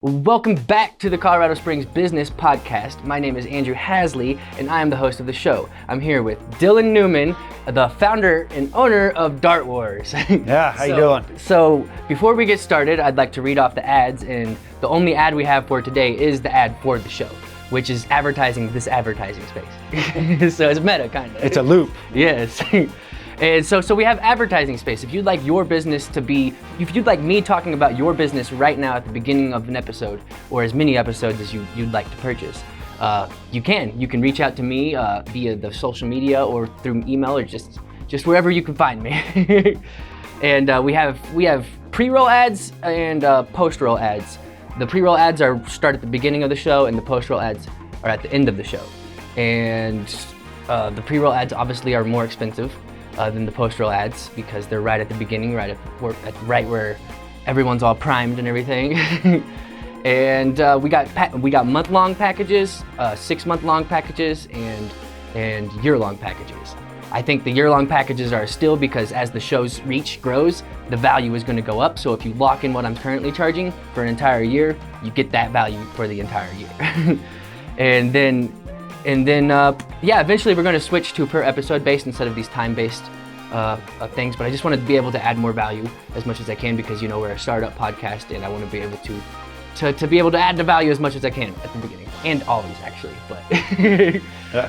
Welcome back to the Colorado Springs Business Podcast. My name is Andrew Hasley, and I am the host of the show. I'm here with Dylan Newman, the founder and owner of Dart Wars. Yeah, how you doing? So before we get started, I'd like to read off the ads, and the only ad we have for today is the ad for the show, which is advertising this advertising space. So it's meta, kind of. It's a loop. Yes. And so we have advertising space. If you'd like your business to be, if you'd like me talking about your business right now at the beginning of an episode, or as many episodes as you'd like to purchase, you can. You can reach out to me via the social media or through email or just wherever you can find me. And we have pre-roll ads and post-roll ads. The pre-roll ads start at the beginning of the show, and the post-roll ads are at the end of the show. And the pre-roll ads obviously are more expensive than the post-roll ads because they're right at the beginning, right where everyone's all primed and everything. And we got month-long packages, 6-month-long packages, and year-long packages. I think the year-long packages are still because as the show's reach grows, the value is going to go up. So if you lock in what I'm currently charging for an entire year, you get that value for the entire year. And then eventually we're going to switch to per episode based instead of these time-based things. But I just wanted to be able to add more value as much as I can because we're a startup podcast, and I want to be able to be able to add the value as much as I can at the beginning and always actually. But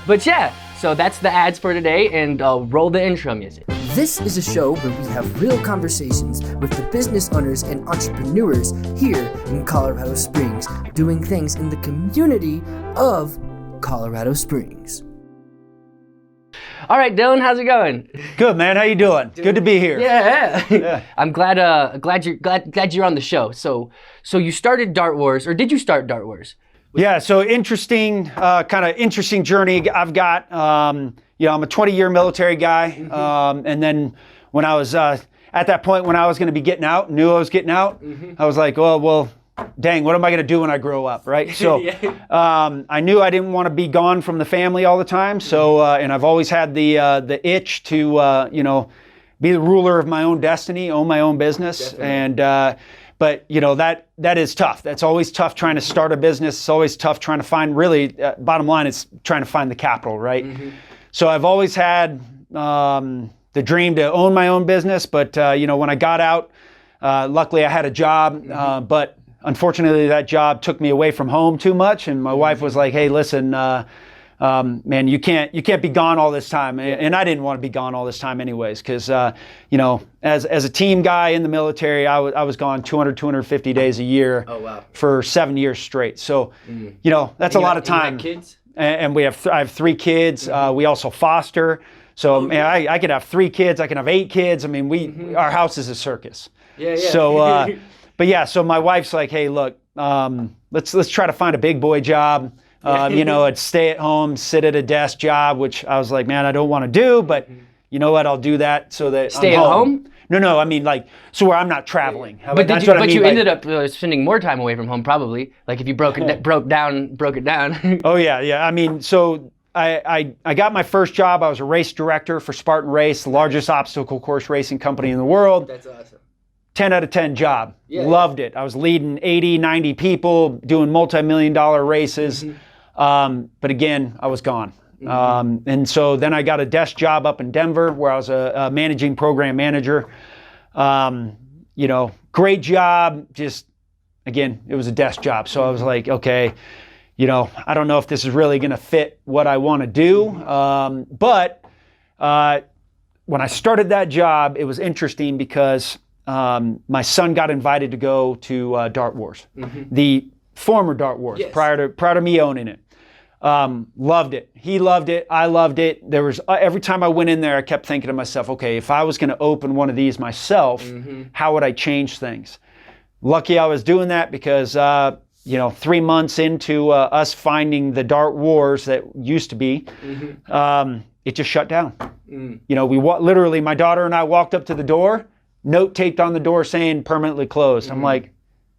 but yeah, so that's the ads for today, and roll the intro music. This is a show where we have real conversations with the business owners and entrepreneurs here in Colorado Springs, doing things in the community of Colorado Springs. All right, Dylan, how's it going? Good, man. How you doing? Good to be here. Yeah. I'm glad you're on the show. So you started Dart Wars, or did you start Dart Wars? Yeah. So interesting journey I've got. I'm a 20-year military guy, and then when I was at that point when I was going to be getting out, knew I was getting out, I was like, well. Dang, what am I going to do when I grow up, right? So I knew I didn't want to be gone from the family all the time. So, and I've always had the itch to, be the ruler of my own destiny, own my own business. Definitely. And, but that is tough. That's always tough trying to start a business. It's always tough trying to find bottom line, it's trying to find the capital, right? So I've always had the dream to own my own business. But, when I got out, luckily I had a job, but unfortunately, that job took me away from home too much, and my wife was like, "Hey, listen, man, you can't be gone all this time." And I didn't want to be gone all this time, anyways, because as a team guy in the military, I was gone 250 days a year. Oh, wow. For 7 years straight. So, that's a lot of time. You have kids? And I have 3 kids. We also foster. So, man, I could have 3 kids. I can have 8 kids. I mean, our house is a circus. Yeah. So. But yeah, so my wife's like, "Hey, look, let's try to find a big boy job, a stay at home, sit at a desk job," which I was like, "Man, I don't want to do, but you know what? I'll do that so that stay at home." No, I mean so where I'm not traveling. But you ended up spending more time away from home, probably. Like if you broke it down. Oh yeah. I mean, so I got my first job. I was a race director for Spartan Race, the largest obstacle course racing company in the world. That's awesome. 10 out of 10 job. Yeah, Loved it. I was leading 80, 90 people, doing multi-million-dollar races. But again, I was gone. And so then I got a desk job up in Denver where I was a managing program manager. Great job. Just, again, it was a desk job. So I was like, okay, I don't know if this is really going to fit what I want to do. But when I started that job, it was interesting because my son got invited to go to Dart Wars, the former Dart Wars, yes. prior to me owning it. Loved it. He loved it. I loved it. There was every time I went in there, I kept thinking to myself, okay, if I was going to open one of these myself, how would I change things? Lucky I was doing that because 3 months into us finding the Dart Wars that used to be, it just shut down. Literally, my daughter and I walked up to the door. Note taped on the door saying permanently closed. I'm like,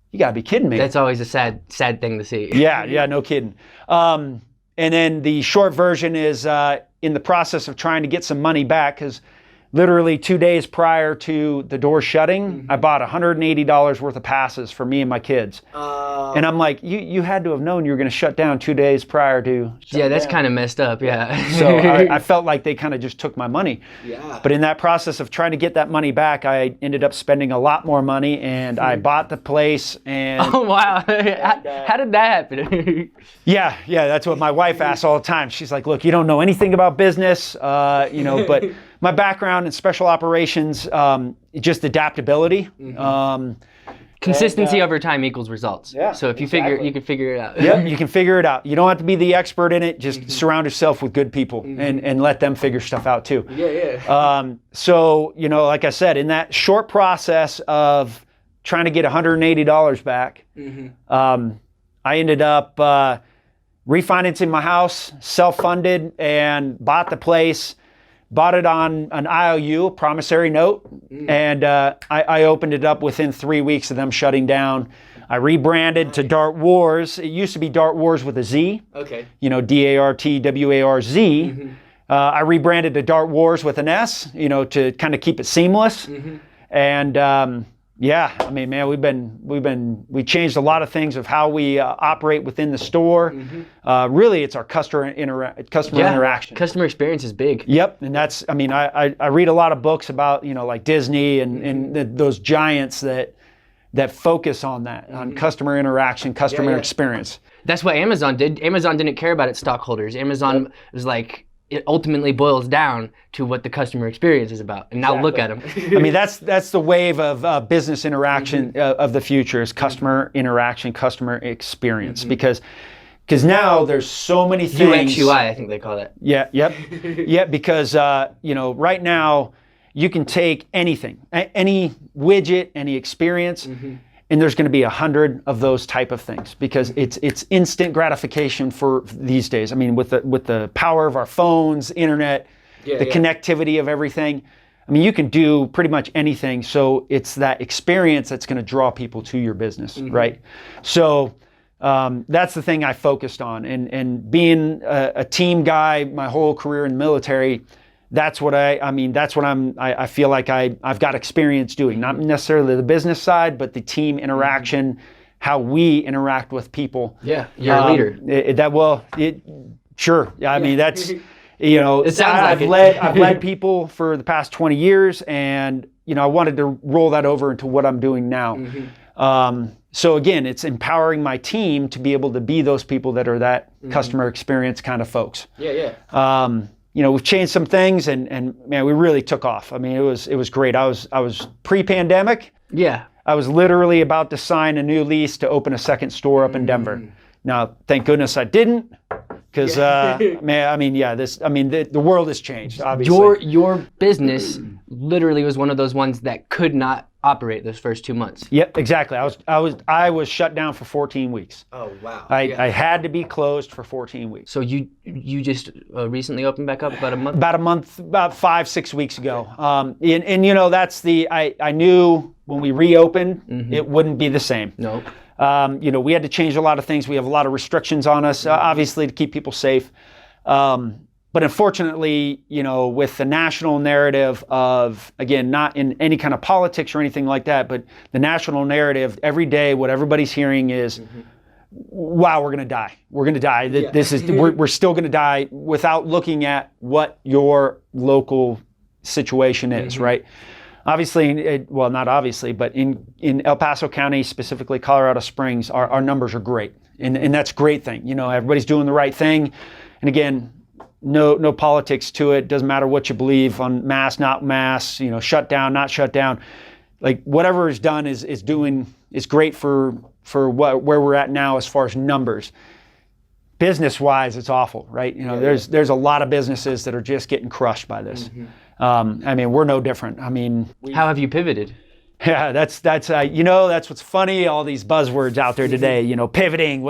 you gotta be kidding me. That's always a sad thing to see. Yeah, no kidding. And then the short version is in the process of trying to get some money back because literally 2 days prior to the door shutting, I bought $180 worth of passes for me and my kids. And I'm like, you had to have known you were going to shut down 2 days prior to. Yeah, that's kind of messed up. Yeah. So I felt like they kind of just took my money. Yeah. But in that process of trying to get that money back, I ended up spending a lot more money, and I bought the place. And Oh wow! How did that happen? yeah, that's what my wife asks all the time. She's like, "Look, you don't know anything about business, but my background in special operations, just adaptability." Consistency over time equals results. Yeah, So if you you can figure it out. Yep, you can figure it out. You don't have to be the expert in it. Just surround yourself with good people and let them figure stuff out too. Yeah. So, like I said, in that short process of trying to get $180 back, I ended up refinancing my house, self-funded, and bought the place. Bought it on an IOU, a promissory note, and I opened it up within 3 weeks of them shutting down. I rebranded to Dart Wars. It used to be Dart Wars with a Z. Okay. DARTWARZ. I rebranded to Dart Wars with an S, to kind of keep it seamless. And yeah, I mean, man, we changed a lot of things of how we operate within the store. Really, it's our customer interaction. Customer experience is big. Yep, and that's, I mean, I read a lot of books about, like Disney and those giants that focus on that, on customer interaction, customer experience. That's what Amazon did. Amazon didn't care about its stockholders. Amazon was like, it ultimately boils down to what the customer experience is about. And now look at them. I mean, that's the wave of business interaction of the future is customer interaction, customer experience. Because now there's so many things. UX, UI, I think they call it. Yeah, yep. Yeah, because, right now you can take anything, any widget, any experience, and there's going to be 100 of those type of things because it's instant gratification for these days. I mean, with the power of our phones, internet, the connectivity of everything. I mean, you can do pretty much anything. So it's that experience that's going to draw people to your business, right? So that's the thing I focused on. And being a team guy my whole career in the military, that's what I feel like I've got experience doing, not necessarily the business side, but the team interaction, how we interact with people. Yeah, you're a leader. Sure. Yeah, I mean, that's, It sounds I've led people for the past 20 years, and, I wanted to roll that over into what I'm doing now. So again, it's empowering my team to be able to be those people that are that customer experience kind of folks. We've changed some things, and man, we really took off. I mean, it was great. I was pre-pandemic. Yeah. I was literally about to sign a new lease to open a second store up in Denver. Now, thank goodness I didn't, because the world has changed. Obviously, your business literally was one of those ones that could not operate those first 2 months. Yep, exactly. I was shut down for 14 weeks. Oh wow. I had to be closed for 14 weeks. So you just recently opened back up about a month? About 5-6 weeks ago. That's I knew when we reopened, it wouldn't be the same. Nope. We had to change a lot of things. We have a lot of restrictions on us, obviously, to keep people safe. But unfortunately, with the national narrative of, again, not in any kind of politics or anything like that, but the national narrative every day, what everybody's hearing is, wow, we're going to die. We're going to die. This is we're still going to die, without looking at what your local situation is, right? Obviously, not obviously, but in El Paso County, specifically Colorado Springs, our numbers are great. And that's a great thing. Everybody's doing the right thing. And again, no politics to it. Doesn't matter what you believe on mask, not mask, shut down, not shut down. Like whatever is done is great for where we're at now as far as numbers. Business-wise, it's awful, right? There's a lot of businesses that are just getting crushed by this. We're no different. How have you pivoted? Yeah, that's what's funny. All these buzzwords out there today. Pivoting. How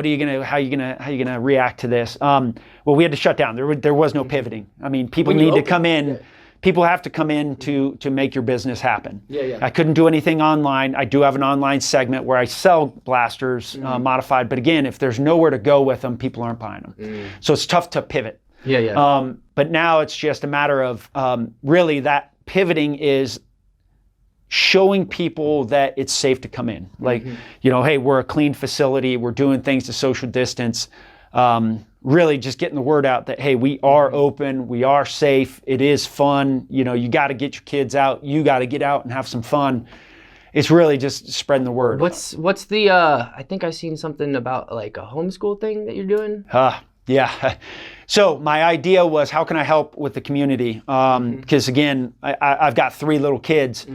are you gonna react to this? Well, we had to shut down. There was no pivoting. People need to come in. People have to come in to make your business happen. I couldn't do anything online. I do have an online segment where I sell blasters modified, but again, if there's nowhere to go with them, people aren't buying them. So it's tough to pivot. Yeah. But now it's just a matter of really that pivoting is showing people that it's safe to come in. Like, hey, we're a clean facility. We're doing things to social distance. Really just getting the word out that, hey, we are open. We are safe. It is fun. You got to get your kids out. You got to get out and have some fun. It's really just spreading the word. What's the, I think I've seen something about like a homeschool thing that you're doing. Yeah. So my idea was, how can I help with the community? Because again, I've got 3 little kids,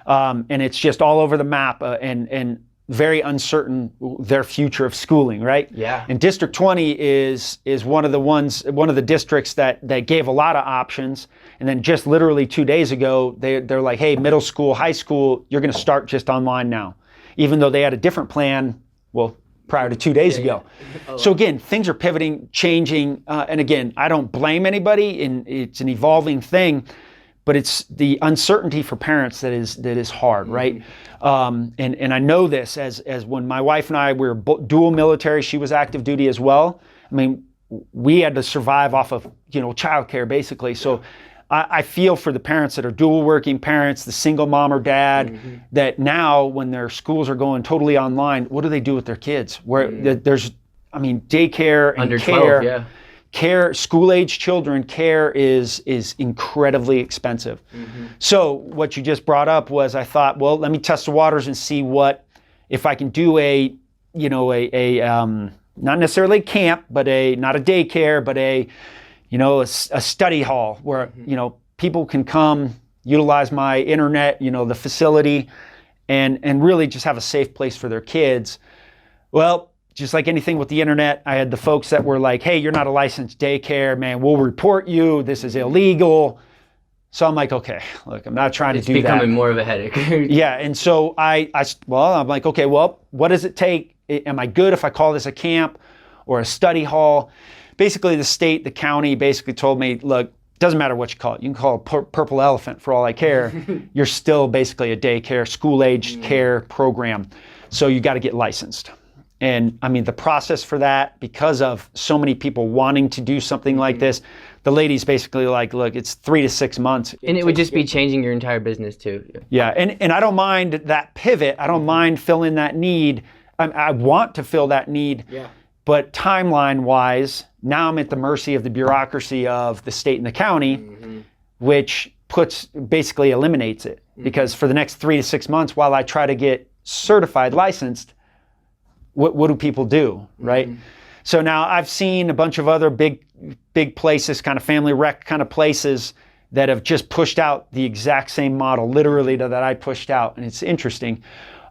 and it's just all over the map, and very uncertain their future of schooling, right? Yeah. And District 20 is one of the districts that gave a lot of options. And then just literally 2 days ago, they're like, hey, middle school, high school, you're going to start just online now, even though they had a different plan. Well, prior to 2 days ago. So again, things are pivoting, changing, and again, I don't blame anybody, and it's an evolving thing, but it's the uncertainty for parents that is hard, right? And I know this as when my wife and I were dual military, she was active duty as well. I mean, we had to survive off of childcare basically. So I feel for the parents that are dual working parents, the single mom or dad, that now when their schools are going totally online, what do they do with their kids? Where there's, daycare and Under care, 12, yeah. care, school age children care is incredibly expensive. So what you just brought up was, I thought, well, let me test the waters and see what, if I can do a not necessarily camp, but not a daycare, but a study hall where, people can come, utilize my internet, the facility, and really just have a safe place for their kids. Well, just like anything with the internet, I had the folks that were like, hey, you're not a licensed daycare, man, we'll report you, this is illegal. So I'm like, okay, look, I'm not trying to do that. It's becoming more of a headache. Yeah, and so I'm like, okay, well, what does it take? Am I good if I call this a camp or a study hall? Basically, the state, the county basically told me, look, doesn't matter what you call it. You can call it purple elephant for all I care. You're still basically a daycare, school-age care program. So you got to get licensed. And the process for that, because of so many people wanting to do something like this, the lady's basically like, look, it's 3 to 6 months. And it would just be changing your entire business too. Yeah, and I don't mind that pivot. I don't mind filling that need. I want to fill that need. Yeah. But timeline-wise, now I'm at the mercy of the bureaucracy of the state and the county, which basically eliminates it. Because for the next 3 to 6 months, while I try to get certified, licensed, what do people do, right? So now I've seen a bunch of other big places, kind of family rec kind of places that have just pushed out the exact same model, literally that I pushed out, and it's interesting.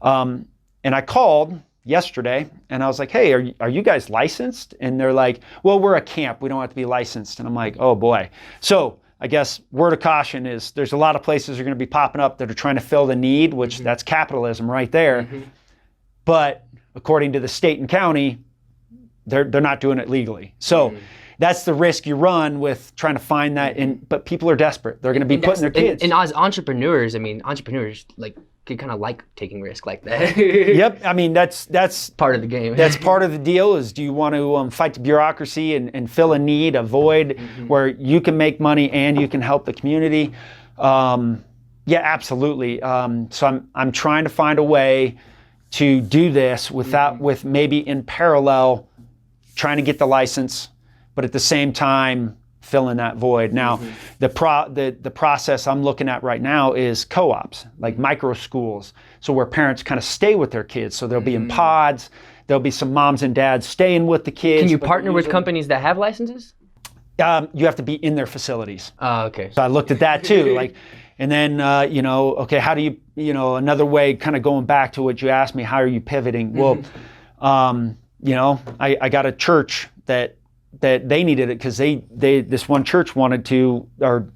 And I called yesterday and I was like, hey, are you guys licensed? And they're like, well, we're a camp, we don't have to be licensed. And I'm like, oh boy. So I guess word of caution is there's a lot of places that are going to be popping up that are trying to fill the need, which that's capitalism right there. But according to the state and county, they're not doing it legally. So that's the risk you run with trying to find that. But people are desperate. They're going to be putting their kids. And as entrepreneurs, entrepreneurs kind of like taking risk like that. Yep. That's part of the game. That's part of the deal is, do you want to fight the bureaucracy and fill a need, a void where you can make money and you can help the community? Yeah, absolutely. So I'm trying to find a way to do this with maybe in parallel trying to get the license, but at the same time fill in that void. Now, the process I'm looking at right now is co-ops, like micro schools, so where parents kind of stay with their kids. So they'll be in pods. There'll be some moms and dads staying with the kids. Can you partner with companies that have licenses? You have to be in their facilities. Oh, okay. So I looked at that too, and then okay, how do you, another way, kind of going back to what you asked me, how are you pivoting? Well, I got a church that they needed it because this one church wanted to, or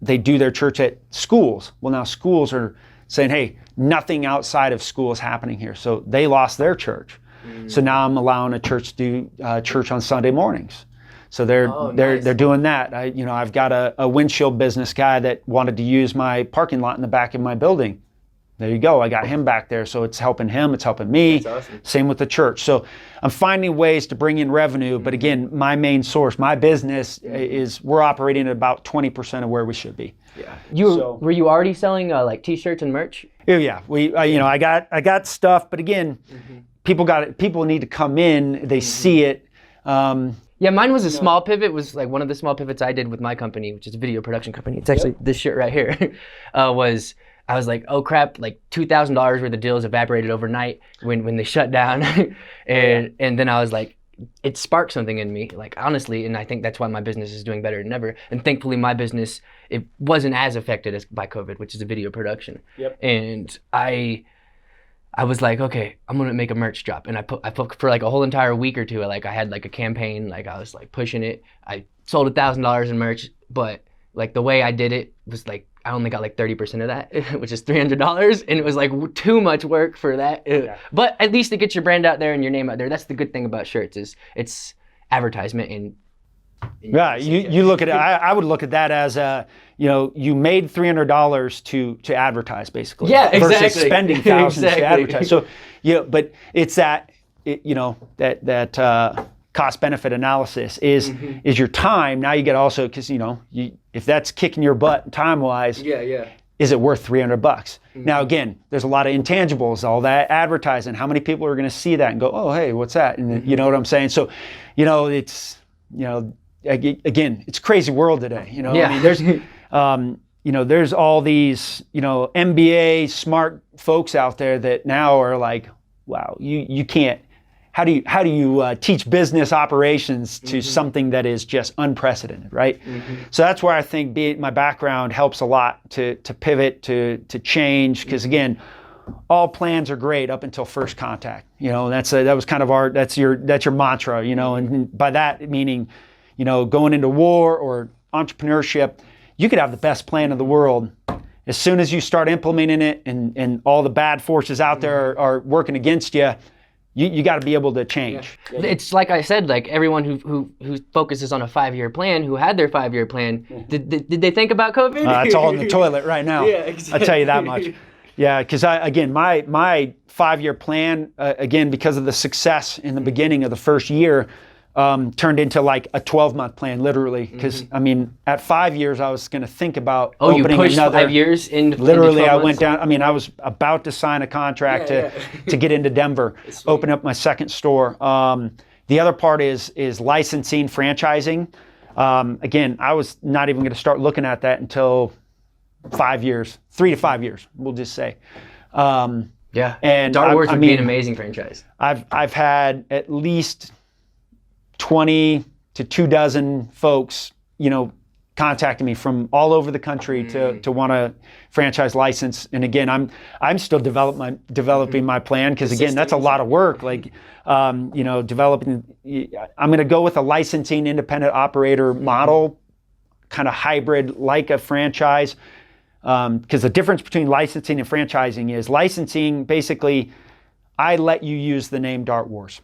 they do their church at schools. Well, now schools are saying, hey, nothing outside of school is happening here. So they lost their church. So now I'm allowing a church to do church on Sunday mornings. So they're doing that. I've got a windshield business guy that wanted to use my parking lot in the back of my building. there you go. I got him back there. So it's helping him. It's helping me. That's awesome. Same with the church. So I'm finding ways to bring in revenue. But again, my main source, my business is we're operating at about 20% of where we should be. Yeah. Were you already selling like t-shirts and merch? Yeah. I got stuff. But again, people need to come in. They see it. Yeah, mine was a small pivot. Was like one of the small pivots I did with my company, which is a video production company. It's actually this shirt right here. I was like, oh crap, like $2,000 worth of deals evaporated overnight when they shut down. and then I was like, it sparked something in me, like honestly, and I think that's why my business is doing better than ever. And thankfully my business, it wasn't as affected by COVID, which is a video production. And I was like, okay, I'm gonna make a merch drop. And I put for like a whole entire week or two, like I had like a campaign, like I was like pushing it. I sold $1,000 in merch, but like the way I did it was like, I only got like 30% of that, which is $300. And it was like too much work for that. But at least it gets your brand out there and your name out there. That's the good thing about shirts is it's advertisement and yeah, you look at it. I would look at that as you made $300 to advertise basically. Yeah, exactly. Versus spending thousands to advertise. So but it's that cost benefit analysis is your time. Now you get also because if that's kicking your butt time wise. Is it worth $300? Now again, there's a lot of intangibles, all that advertising. How many people are going to see that and go, oh hey, what's that? And you know what I'm saying? So it's again, it's a crazy world today. I mean, there's all these MBA smart folks out there that now are like, wow, you can't. How do you teach business operations to something that is just unprecedented, right? So that's where I think my background helps a lot to pivot, to change, because again, all plans are great up until first contact. That was kind of that's your mantra, and by that meaning, going into war or entrepreneurship, you could have the best plan in the world. As soon as you start implementing it and all the bad forces out there are working against you, you got to be able to change. It's like I said, like everyone who focuses on a 5-year plan, who had their 5-year plan, did they think about COVID? It's all in the toilet right now. Yeah, exactly. I tell you that much. Yeah, because my 5-year plan, again, because of the success in the beginning of the first year, turned into like a 12-month plan, literally. Because I mean, at 5 years, I was going to think about opening you pushed another. 5 years into literally, into 12 I months? went down. I mean, I was about to sign a contract to get into Denver, open up my second store. The other part is licensing, franchising. Again, I was not even going to start looking at that until 5 years, 3 to 5 years, we'll just say. And Dart Wars would be an amazing franchise. I've had at least 20 to 24 folks, contacting me from all over the country to want a franchise license. And again, I'm still developing my plan because again, that's a lot of work. Like, developing. I'm going to go with a licensing independent operator model, kind of hybrid like a franchise. Because the difference between licensing and franchising is licensing basically, I let you use the name Dart Wars.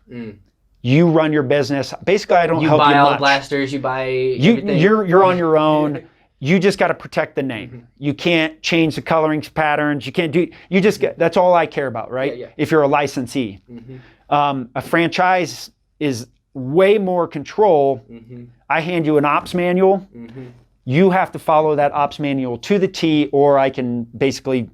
You run your business. Basically, I don't help you much. You buy all the blasters. You buy everything. You're on your own. You just got to protect the name. You can't change the coloring patterns. You can't do. You just get. That's all I care about, right? If you're a licensee, a franchise is way more control. I hand you an ops manual. You have to follow that ops manual to the T, or I can basically,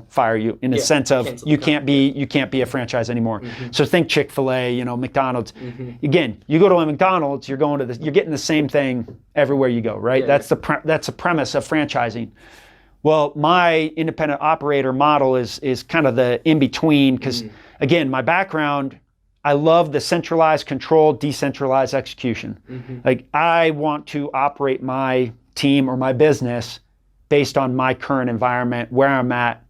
fire you in the sense of you can't be a franchise anymore. So think Chick-fil-A, McDonald's. Again, you go to a McDonald's, you're getting the same thing everywhere you go, right? That's the premise of franchising. Well, my independent operator model is kind of the in between because again, my background, I love the centralized control, decentralized execution. Like I want to operate my team or my business based on my current environment, where I'm at,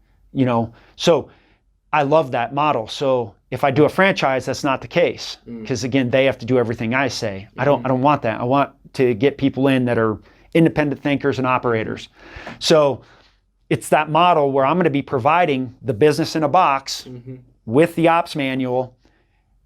So I love that model. So if I do a franchise, that's not the case because again, they have to do everything I say. I don't want that. I want to get people in that are independent thinkers and operators. So it's that model where I'm going to be providing the business in a box with the ops manual.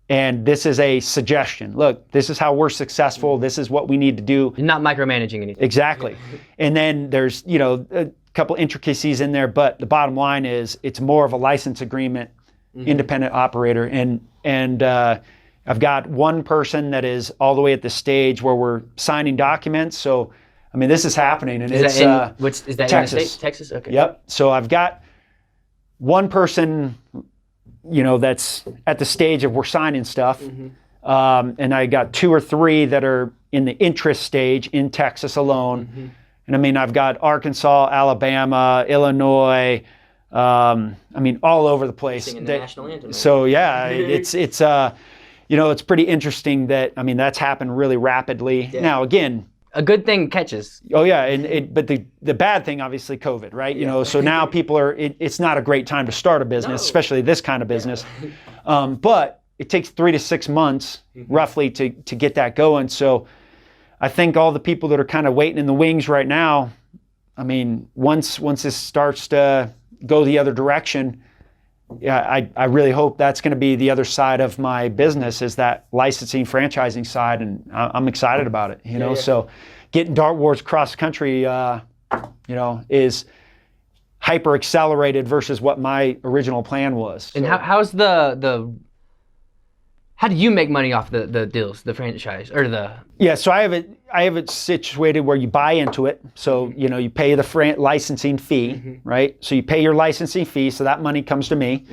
and this is a suggestion. Look, this is how we're successful. This is what we need to do. You're not micromanaging anything. Exactly. And then there's, a couple intricacies in there, but the bottom line is it's more of a license agreement, independent operator. And I've got one person that is all the way at the stage where we're signing documents. So, I mean, this is happening, and Is that Texas. in the state? Texas? Okay. Yep. So I've got one person, that's at the stage of we're signing stuff. And I got 2 or 3 that are in the interest stage in Texas alone. And I mean, I've got Arkansas, Alabama, Illinois, all over the place. Singing the national anthem. Right? So yeah, it's pretty interesting that, that's happened really rapidly. Yeah. Now, again, a good thing catches. Oh yeah, but the bad thing, obviously, COVID, right? So now people it's not a great time to start a business, especially this kind of business. But it takes 3 to 6 months, roughly, to get that going. So I think all the people that are kind of waiting in the wings right now, once this starts to go the other direction, I really hope that's going to be the other side of my business, is that licensing, franchising side, and I'm excited about it. So getting Dart Wars cross country, is hyper accelerated versus what my original plan was. And how's how do you make money off the deals, the franchise, or the? Yeah, so I have it situated where you buy into it. So, you pay the licensing fee, right? So you pay your licensing fee, so that money comes to me.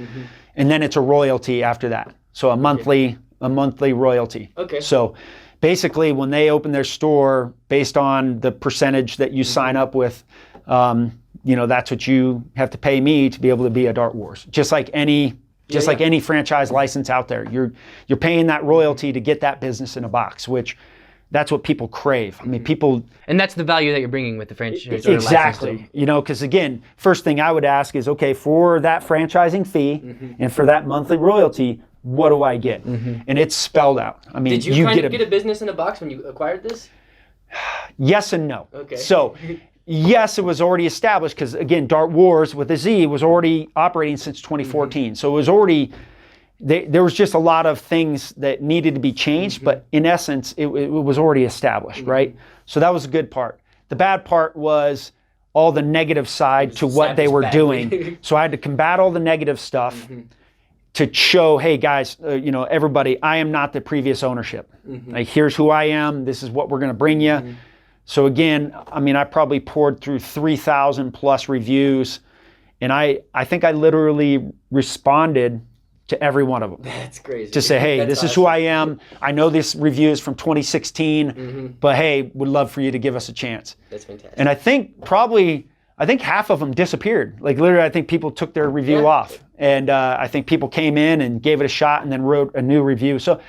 And then it's a royalty after that. So a monthly royalty. Okay. So basically, when they open their store, based on the percentage that you sign up with, that's what you have to pay me to be able to be a Dart Wars. Just like any franchise license out there, you're paying that royalty to get that business in a box, which that's what people crave. People, and that's the value that you're bringing with the franchise. Exactly. Because again, first thing I would ask is, okay, for that franchising fee and for that monthly royalty, what do I get? And it's spelled out. Did you get a business in a box when you acquired this? Yes and no. Okay. So. Yes, it was already established because, again, Dart Wars with a Z was already operating since 2014. So it was already, there was just a lot of things that needed to be changed, but in essence, it was already established, right? So that was a good part. The bad part was all the negative side to what they were doing. So I had to combat all the negative stuff to show, hey guys, everybody, I am not the previous ownership. Like, here's who I am. This is what we're going to bring you. So again, I probably poured through 3,000 plus reviews, and I think I literally responded to every one of them. That's crazy. To say, hey, this awesome. is who I am. I know this review is from 2016, but hey, would love for you to give us a chance. That's fantastic. And I think half of them disappeared. Like literally, I think people took their review off, and I think people came in and gave it a shot and then wrote a new review. So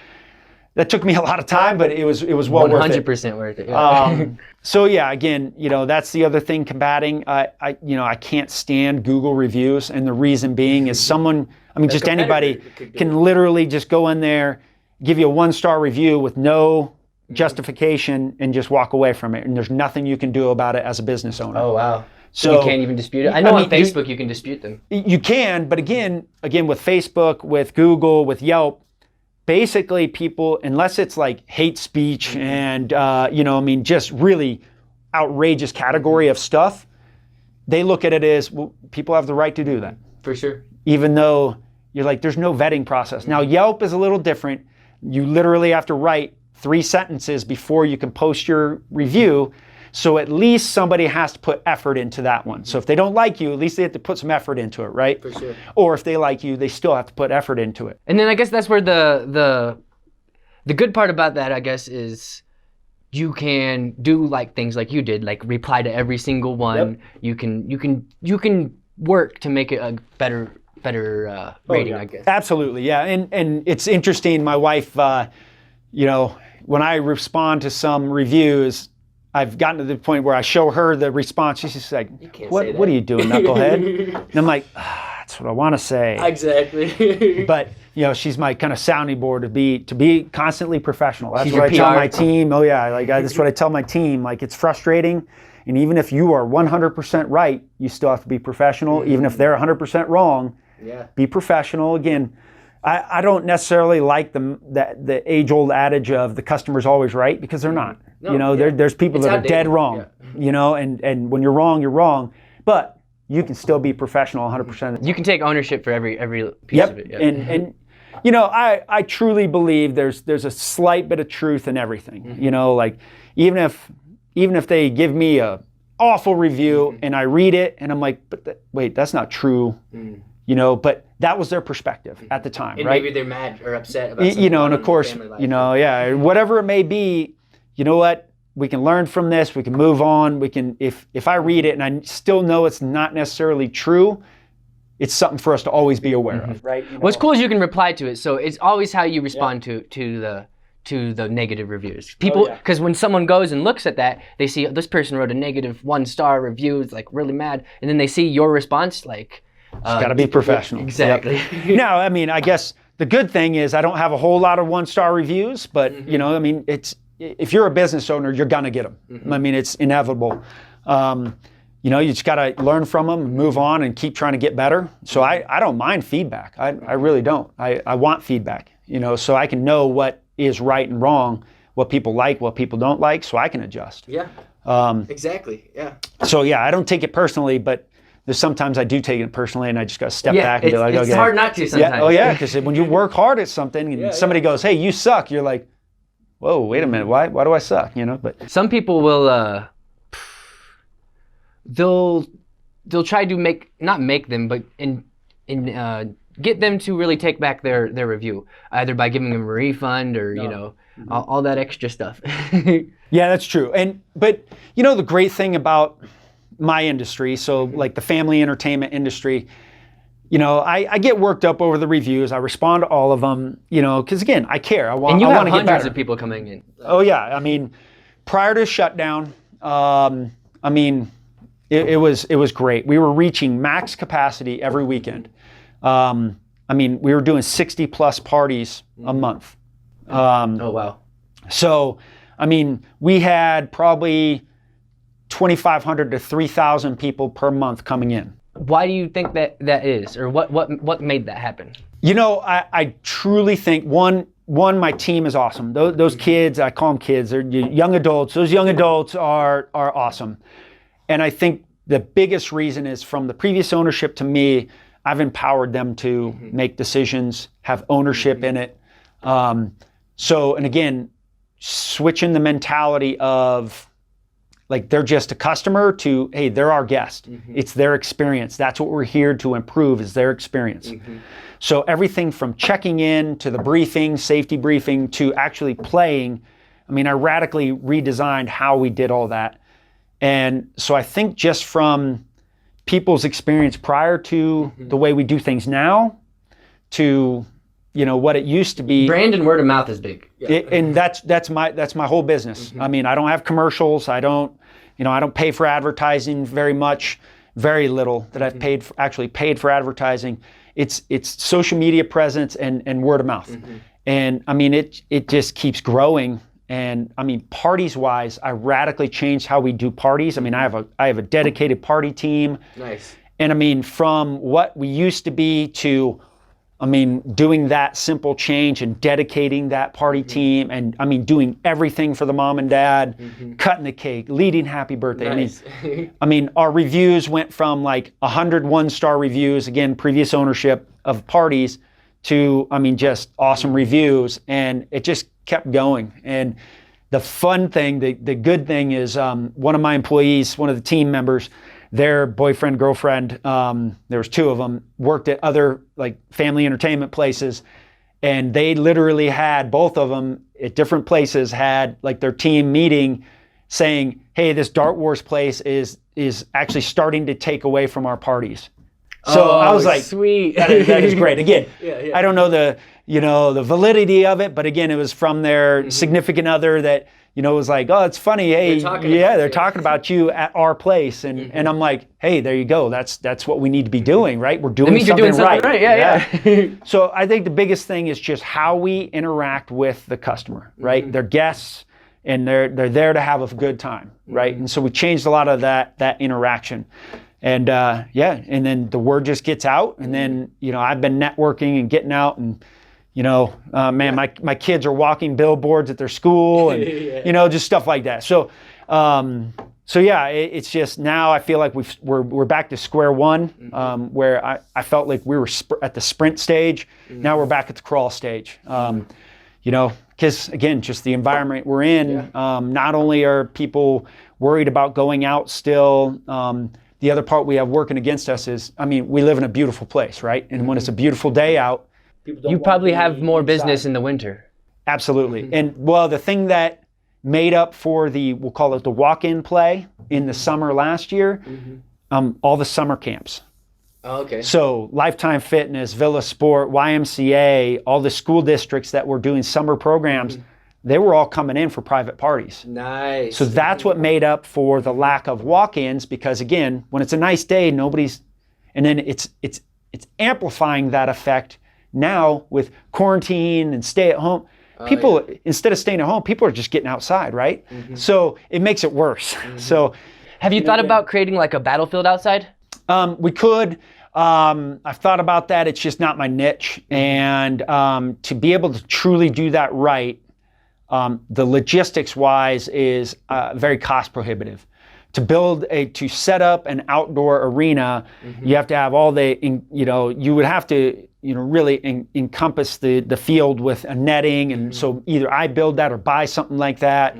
that took me a lot of time, but it was well worth it. 100% worth it. Yeah. So yeah, again, that's the other thing combating. I can't stand Google reviews, and the reason being is just anybody can literally just go in there, give you a 1-star review with no justification, and just walk away from it. And there's nothing you can do about it as a business owner. Oh wow. So you can't even dispute it? I know on Facebook you can dispute them. You can, but again, with Facebook, with Google, with Yelp, basically people, unless it's like hate speech and, just really outrageous category of stuff, they look at it as, well, people have the right to do that. For sure. Even though you're like, there's no vetting process. Now, Yelp is a little different. You literally have to write 3 sentences before you can post your review. So at least somebody has to put effort into that one. So if they don't like you, at least they have to put some effort into it, right? For sure. Or if they like you, they still have to put effort into it. And then I guess that's where the good part about that, I guess, is you can do like things like you did, like reply to every single one. Yep. You can work to make it a better rating, I guess. Absolutely, yeah. And it's interesting. My wife, when I respond to some reviews, I've gotten to the point where I show her the response. She's just like, what are you doing, knucklehead? And I'm like, that's what I want to say. Exactly. But, she's my kind of sounding board to be constantly professional. That's She's what I your tell PR. my team. Oh, yeah. That's what I tell my team. Like, it's frustrating. And even if you are 100% right, you still have to be professional. Even if they're 100% wrong, be professional. Again, I don't necessarily like the age-old adage of the customer's always right, because they're not. No, There's people It's that are outdated. dead wrong. And when you're wrong, you're wrong. But you can still be professional 100%. You can take ownership for every piece of it. And I truly believe there's a slight bit of truth in everything. Like even if they give me a awful review and I read it and I'm like, but wait, that's not true. But that was their perspective at the time, and right? maybe they're mad or upset about something. And of course, whatever it may be, you know what? We can learn from this. We can move on. We can, if I read it and I still know it's not necessarily true, it's something for us to always be aware of, right? What's cool is you can reply to it. So it's always how you respond to the negative reviews. People, because when someone goes and looks at that, they see this person wrote a negative 1-star review, it's like really mad, and then they see your response, like. It's got to be professional. Exactly. Now, I mean, I guess the good thing is I don't have a whole lot of 1-star reviews, but I mean, if you're a business owner, you're gonna get them. I mean, it's inevitable. You just got to learn from them, move on, and keep trying to get better. So I don't mind feedback. I really don't. I want feedback. So I can know what is right and wrong, what people like, what people don't like, so I can adjust. Yeah. Exactly. Yeah. So I don't take it personally, but. There's sometimes I do take it personally, and I just got to step back and be like, it's okay. hard not to sometimes. Because when you work hard at something and somebody goes, hey, you suck, you're like, whoa, wait a minute, why do I suck? But some people will, they'll try to not make them, but get them to really take back their review, either by giving them a refund or all that extra stuff. Yeah, that's true. But the great thing about my industry, so like the family entertainment industry, I get worked up over the reviews. I respond to all of them, because again, I care. I want to get better. And you have hundreds of people coming in. Oh yeah, I mean, prior to shutdown, I mean, it was great. We were reaching max capacity every weekend. I mean, we were doing 60 plus parties a month. Oh wow. So, I mean, we had probably 2,500 to 3,000 people per month coming in. Why do you think that is, or what made that happen? I truly think one, my team is awesome. Those kids, I call them kids, they're young adults. Those young adults are awesome. And I think the biggest reason is from the previous ownership to me, I've empowered them to make decisions, have ownership in it. So, and again, switching the mentality of, like they're just a customer to, hey, they're our guest. It's their experience. That's what we're here to improve, is their experience. So everything from checking in to the briefing, safety briefing, to actually playing, I mean, I radically redesigned how we did all that. And so I think just from people's experience prior to the way we do things now to, what it used to be. Brand and word of mouth is big. And that's my whole business. I mean, I don't have commercials. I don't pay for advertising very much, very little that I've actually paid for advertising. It's social media presence and word of mouth. And I mean, it just keeps growing. And I mean, parties wise, I radically changed how we do parties. I mean, I have a dedicated party team. Nice. And I mean, from what we used to be to, I mean, doing that simple change and dedicating that party team, and I mean, doing everything for the mom and dad, cutting the cake, leading happy birthday. Nice. I mean, our reviews went from like 100 1-star reviews, again, previous ownership of parties, to, I mean, just awesome reviews, and it just kept going. And the fun thing, the good thing is one of my employees, one of the team members, their boyfriend, girlfriend, there was 2 of them, worked at other like family entertainment places, and they literally had, both of them at different places, had like their team meeting saying, hey, this Dart Wars place is actually starting to take away from our parties. So I was like, sweet. that is great. Again, Yeah. I don't know the validity of it, but again, it was from their significant other that, was like, oh, it's funny. Hey, they're talking about you at our place. And I'm like, hey, there you go. That's what we need to be doing, right? We're doing something right. Yeah. So I think the biggest thing is just how we interact with the customer, right? They're guests and they're there to have a good time, right? And so we changed a lot of that interaction. And and then the word just gets out, and then I've been networking and getting out, and my kids are walking billboards at their school, and just stuff like that. So it's just now I feel like we're back to square one, where I felt like we were at the sprint stage. Now we're back at the crawl stage. Because again, just the environment we're in. Not only are people worried about going out still. The other part we have working against us is, we live in a beautiful place, right? And when it's a beautiful day out, you probably have more business in the winter. Absolutely. And well, the thing that made up for we'll call it the walk-in play in the summer last year, all the summer camps. Oh, okay. So Lifetime Fitness, Villa Sport, YMCA, all the school districts that were doing summer programs, they were all coming in for private parties. Nice. So that's what made up for the lack of walk-ins, because again, when it's a nice day, and then it's amplifying that effect now with quarantine and stay at home. People, instead of staying at home, people are just getting outside, right? So it makes it worse. So have you thought about creating like a battlefield outside? We could. I've thought about that. It's just not my niche. And to be able to truly do that right, the logistics wise is very cost prohibitive. To set up an outdoor arena, you have to have all you would have to really encompass the field with a netting, and so either I build that or buy something like that.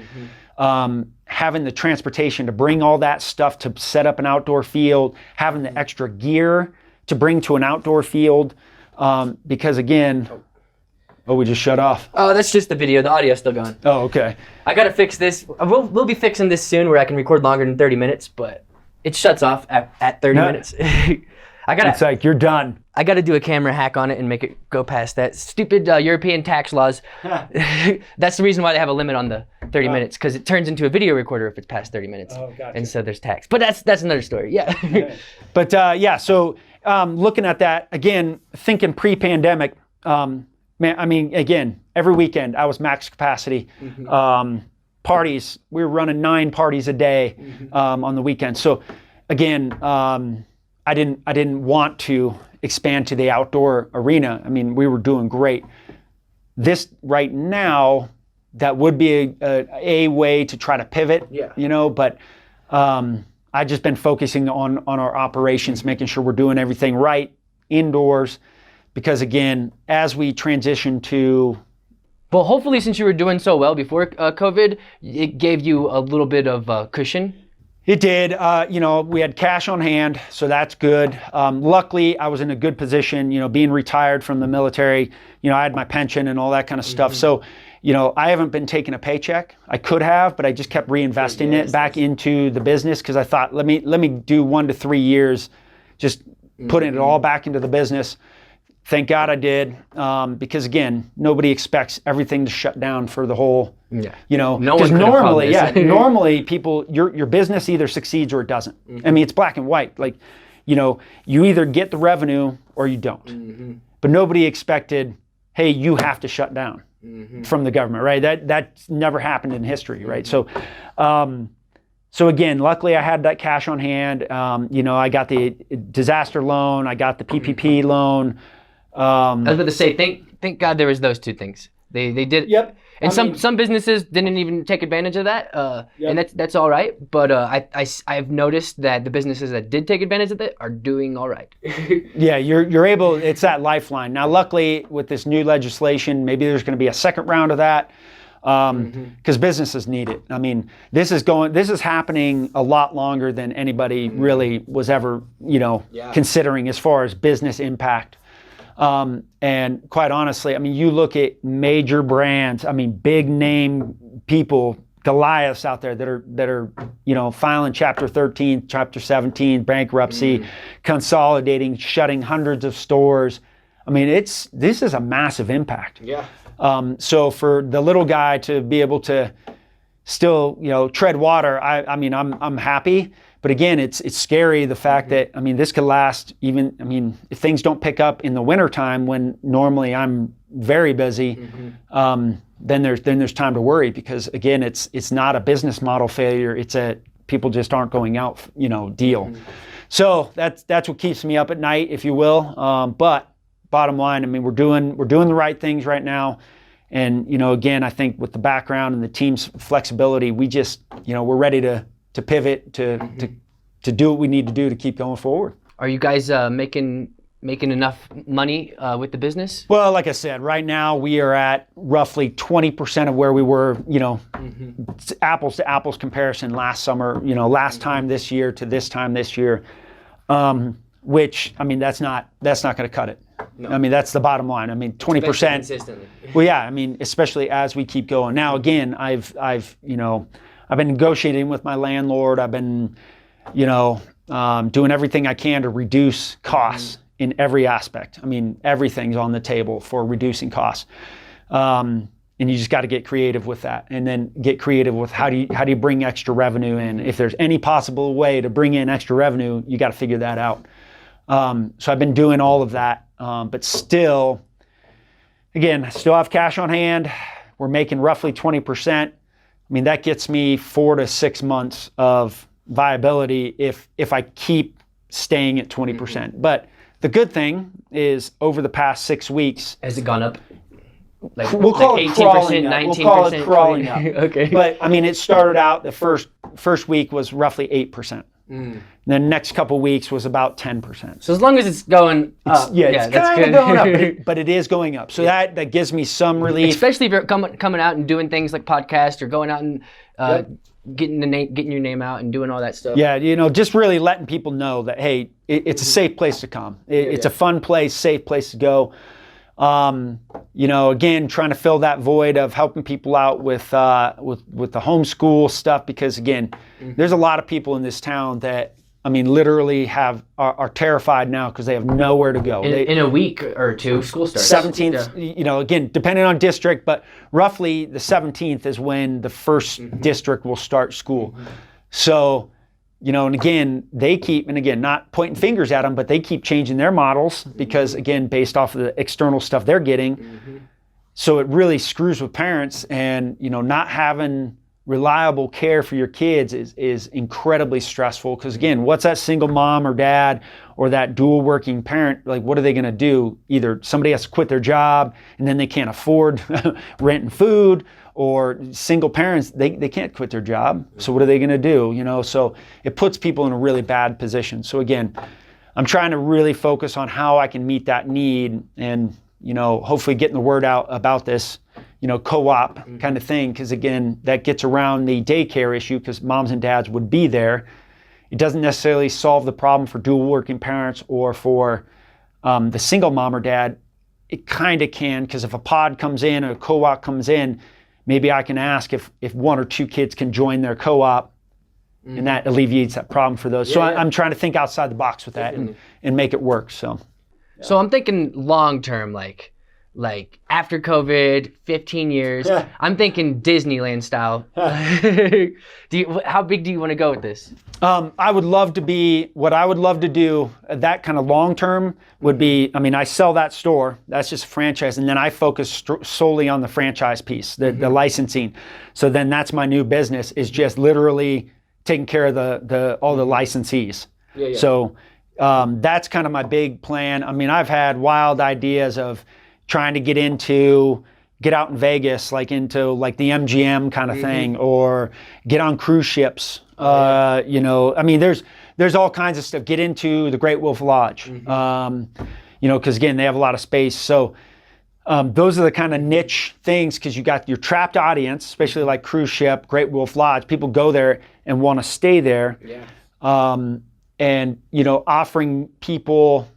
Having the transportation to bring all that stuff to set up an outdoor field, having the extra gear to bring to an outdoor field, because again, we just shut off. Oh, that's just the video. The audio's still going. Oh, okay. I gotta fix this. We'll be fixing this soon, where I can record longer than 30 minutes, but it shuts off at 30 minutes. It's like you're done. I gotta do a camera hack on it and make it go past that stupid European tax laws. That's the reason why they have a limit on the 30 minutes, because it turns into a video recorder if it's past 30 minutes. Oh, gotcha. And so there's tax. But that's another story. Yeah. But so looking at that again, thinking pre-pandemic. Again, every weekend I was max capacity. Parties, we were running 9 parties a day on the weekend. So again, I didn't want to expand to the outdoor arena. We were doing great. This right now, that would be a way to try to pivot. But I've just been focusing on our operations, making sure we're doing everything right indoors. Because again, as we transition to... Well, hopefully since you were doing so well before COVID, it gave you a little bit of cushion. It did. We had cash on hand, so that's good. Luckily, I was in a good position, being retired from the military. I had my pension and all that kind of stuff. So, I haven't been taking a paycheck. I could have, but I just kept reinvesting it back into the business, because I thought, let me do 1 to 3 years, just putting it all back into the business. Thank God I did, because again, nobody expects everything to shut down for the whole, No one because normally people, your business either succeeds or it doesn't. It's black and white. Like, you either get the revenue or you don't. But nobody expected, hey, you have to shut down from the government, right? That's never happened in history, right? So again, luckily I had that cash on hand. I got the disaster loan, I got the PPP loan. I was about to say, thank God there was those two things. They did. Yep. And some businesses didn't even take advantage of that, and that's all right. But I've noticed that the businesses that did take advantage of it are doing all right. Yeah, you're able. It's that lifeline. Now, luckily, with this new legislation, maybe there's going to be a second round of that, because businesses need it. This is happening a lot longer than anybody really was ever, considering as far as business impact. And quite honestly, you look at major brands, big name people, Goliaths out there that are filing Chapter 13, Chapter 17, bankruptcy, consolidating, shutting hundreds of stores. This is a massive impact. Yeah. So for the little guy to be able to still, tread water, I'm happy. But again, it's scary, the fact that, this could last even, if things don't pick up in the wintertime when normally I'm very busy, then there's time to worry, because again, it's not a business model failure. It's a people just aren't going out, deal. So that's what keeps me up at night, if you will. But bottom line, I mean, we're doing the right things right now. And, again, I think with the background and the team's flexibility, we just, we're ready to pivot, to do what we need to do to keep going forward. Are you guys making enough money with the business? Well, like I said, right now we are at roughly 20% of where we were, apples to apples comparison last summer, last time this year to this time this year, which, I mean, that's not going to cut it. No. I mean, that's the bottom line. I mean, 20%. Consistently. Well, yeah, I mean, especially as we keep going. Now, again, I've been negotiating with my landlord. I've been, doing everything I can to reduce costs in every aspect. I mean, everything's on the table for reducing costs. And you just got to get creative with that, and then get creative with how do you bring extra revenue in. If there's any possible way to bring in extra revenue, you got to figure that out. So I've been doing all of that, but still, again, I still have cash on hand. We're making roughly 20%. I mean, that gets me 4 to 6 months of viability if I keep staying at 20%. But the good thing is, over the past 6 weeks, has it gone up? We'll call it 18%, crawling up. 19%, We'll call it crawling up. Okay. But I mean, it started out, the first week was roughly 8%. The next couple weeks was about 10%. So as long as it's going up, it's kind of going up, but it is going up. So that gives me some relief. Especially if you're coming out and doing things like podcasts, or going out and getting your name out and doing all that stuff. Yeah, just really letting people know that, hey, it's a safe place to come. It's a fun place, safe place to go. Again, trying to fill that void of helping people out with the homeschool stuff, because again, there's a lot of people in this town that, I mean, literally are terrified now because they have nowhere to go. In a week or two, school starts. 17th, again, depending on district, but roughly the 17th is when the first district will start school. So, and again, not pointing fingers at them, but they keep changing their models because, again, based off of the external stuff they're getting. So it really screws with parents, and, not having reliable care for your kids is incredibly stressful, because, again, what's that single mom or dad or that dual working parent, like, what are they going to do? Either somebody has to quit their job and then they can't afford rent and food, or single parents, they can't quit their job. So what are they going to do? So it puts people in a really bad position. So again, I'm trying to really focus on how I can meet that need, and, hopefully getting the word out about this, co-op kind of thing. Because again, that gets around the daycare issue, because moms and dads would be there. It doesn't necessarily solve the problem for dual working parents or for the single mom or dad. It kind of can, because if a pod comes in or a co-op comes in, maybe I can ask if 1 or 2 kids can join their co-op, and that alleviates that problem for those. I'm trying to think outside the box with that and make it work. So I'm thinking long term, like after COVID, 15 years. Yeah. I'm thinking Disneyland style. How big do you want to go with this? I would love to be, what I would love to do, that kind of long term would be, I mean, I sell that store, that's just a franchise, and then I focus solely on the franchise piece, the licensing. So then that's my new business, is just literally taking care of all the licensees. Yeah. So that's kind of my big plan. I mean, I've had wild ideas of trying to get out in Vegas, into the MGM kind of thing, or get on cruise ships. I mean, there's all kinds of stuff. Get into the Great Wolf Lodge, because again, they have a lot of space. So those are the kind of niche things, because you got your trapped audience, especially like cruise ship, Great Wolf Lodge. People go there and want to stay there. Yeah. And offering people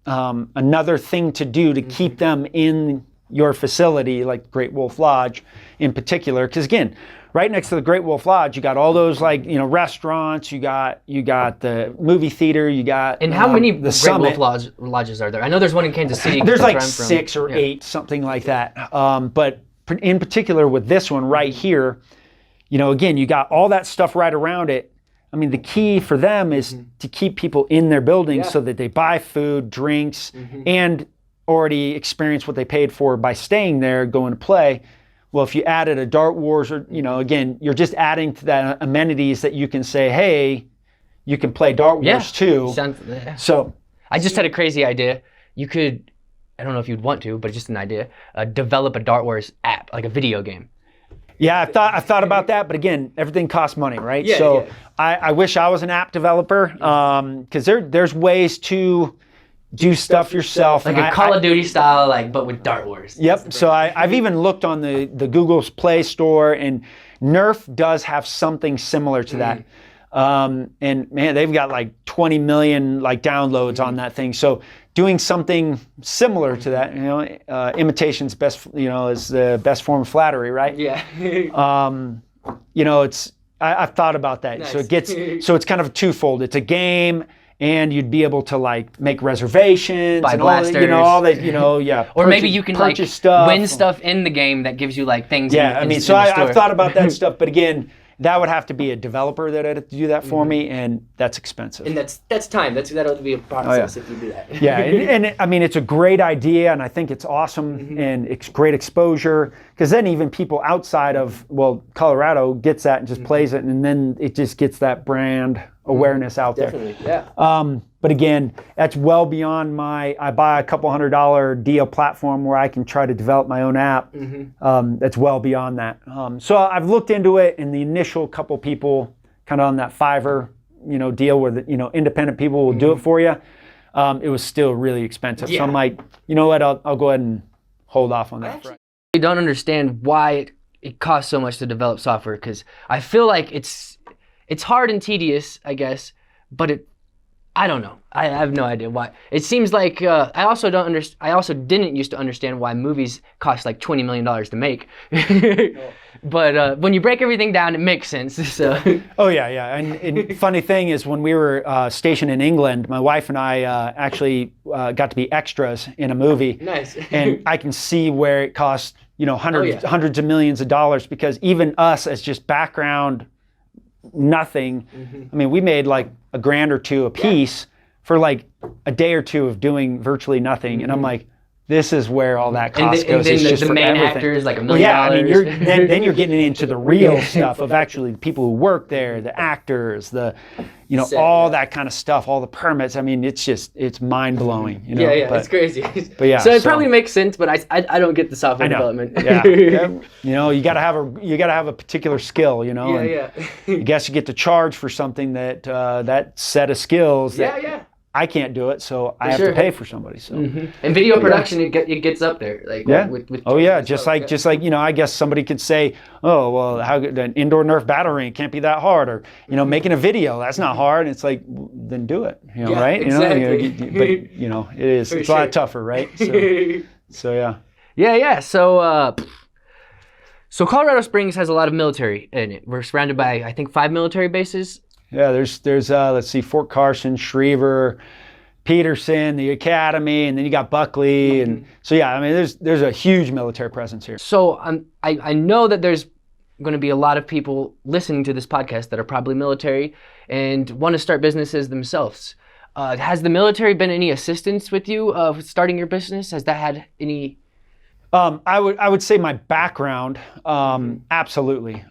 another thing to do to keep them in your facility, like Great Wolf Lodge in particular. Because again, right next to the Great Wolf Lodge, you got all those restaurants, you got the movie theater, you got and how many Great Wolf lodges are there? I know there's one in Kansas City. There's like 6 or 8, something like that. But in particular with this one right here, again, you got all that stuff right around it. I mean, the key for them is to keep people in their building so that they buy food, drinks, and already experience what they paid for by staying there, going to play. Well, if you added a Dart Wars, or again, you're just adding to that amenities that you can say, hey, you can play Dart Wars too. So I just had a crazy idea. You could, I don't know if you'd want to, but just an idea, develop a Dart Wars app, like a video game. Yeah, I thought about that, but again, everything costs money, right? Yeah, so yeah. I wish I was an app developer, because there's ways to do stuff yourself. Like a Call of Duty style, but with Dart Wars. Yep. So I've even looked on the Google's Play Store, and Nerf does have something similar to that. And man, they've got like 20 million downloads on that thing. So doing something similar to that, imitation's best, is the best form of flattery, right? Yeah. I've thought about that. Nice. So it's kind of twofold. It's a game, and you'd be able to make reservations, buy and blasters, all that, yeah. Or maybe you can purchase stuff, win stuff in the game that gives you things. Yeah, in the so I've store. thought about that stuff, but again, that would have to be a developer that had to do that for me, and that's expensive. And that's time. That'll be a process if you do that. Yeah, and I mean, it's a great idea, and I think it's awesome, and it's great exposure, because then even people outside of, Colorado gets that and just plays it, and then it just gets that brand awareness out there. Definitely, yeah. But again, that's well beyond I buy a couple $100 deal platform where I can try to develop my own app. That's well beyond that. So I've looked into it, and the initial couple people kind of on that Fiverr, deal where the, independent people will do it for you. It was still really expensive. Yeah. So I'm like, you know what, I'll go ahead and hold off on that. I don't understand why it costs so much to develop software, because I feel like it's hard and tedious, I guess, but I don't know. I have no idea why. It seems like I also didn't used to understand why movies cost like $20 million to make. But when you break everything down, it makes sense. So. Oh yeah. And funny thing is, when we were stationed in England, my wife and I actually got to be extras in a movie. Nice. And I can see where it costs, hundreds of millions of dollars, because even us as just background nothing. I mean, we made like $1,000 or $2,000 a piece for like a day or two of doing virtually nothing, and I'm like, this is where all that cost goes. And then just the for main everything. actor is like $1 million. Yeah, I mean, then you're getting into the real stuff of actually the people who work there, the actors, all that kind of stuff, all the permits. I mean, it's mind blowing. Yeah, but, it's crazy. But yeah, so it probably makes sense, but I don't get the software development. Yeah. You got to have a particular skill. Yeah. I guess you get to charge for something that set of skills. Yeah. I can't do it, so I have to pay for somebody. So, and video production, it gets up there, just like I guess somebody could say, oh well, how an indoor Nerf battle ring can't be that hard, or making a video, that's not hard. And it's like, then do it, right? Exactly. But it is. It's a lot tougher, right? So yeah. Yeah. So Colorado Springs has a lot of military in it. We're surrounded by, I think, 5 military bases. Yeah, there's let's see, Fort Carson, Schriever, Peterson, the Academy, and then you got Buckley, and so yeah, I mean, there's a huge military presence here. So I know that there's going to be a lot of people listening to this podcast that are probably military and want to start businesses themselves. Has the military been any assistance with you with starting your business? Has that had any? I would say my background, absolutely.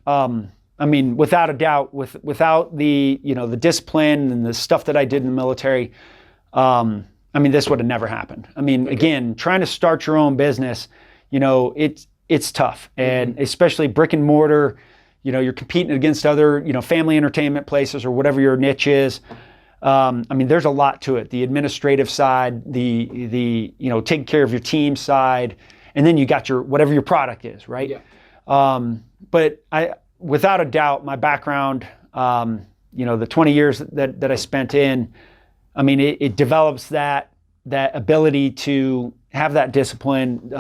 I mean, without a doubt, without the the discipline and the stuff that I did in the military, I mean, this would have never happened. I mean, again, trying to start your own business, it's tough, and especially brick and mortar. You're competing against other family entertainment places or whatever your niche is. I mean, there's a lot to it. The administrative side, the taking care of your team side, and then you got whatever your product is, right? Yeah. But without a doubt, my background, the 20 years that I spent in, I mean, it develops that ability to have that discipline,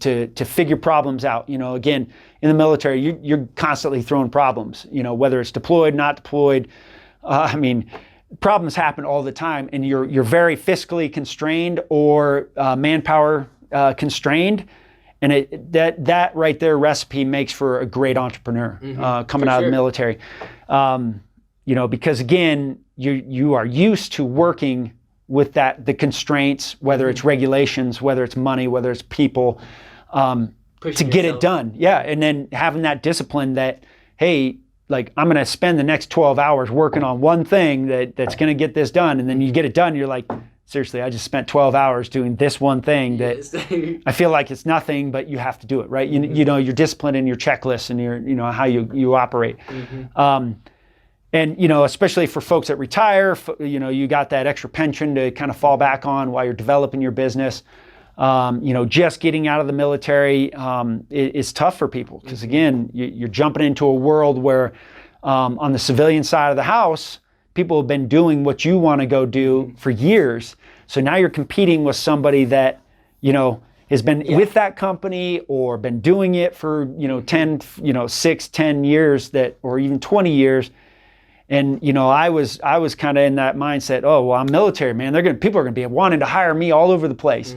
to figure problems out. Again, in the military, you're constantly throwing problems, whether it's deployed, not deployed. I mean, problems happen all the time, and you're very fiscally constrained or manpower constrained. And that right there recipe makes for a great entrepreneur coming out of the military, because again, you are used to working with the constraints, whether it's regulations, whether it's money, whether it's people, Pushing get yourself. it done. Yeah, and then having that discipline that, hey, like I'm going to spend the next 12 hours working on one thing that's going to get this done, and then you get it done, you're like, seriously, I just spent 12 hours doing this one thing that I feel like it's nothing, but you have to do it, right? You know, your discipline and your checklist and your, you know, how you operate. And, you know, especially for folks that retire, you know, you got that extra pension to kind of fall back on while you're developing your business. You know, just getting out of the military is tough for people because, again, you're jumping into a world where on the civilian side of the house, people have been doing what you want to go do for years. So now you're competing with somebody that, you know, has been with that company or been doing it for, you know, 10, you know, 6, 10 years or even 20 years. And, you know, I was kind of in that mindset, oh, well, I'm military, man. People are going to be wanting to hire me all over the place.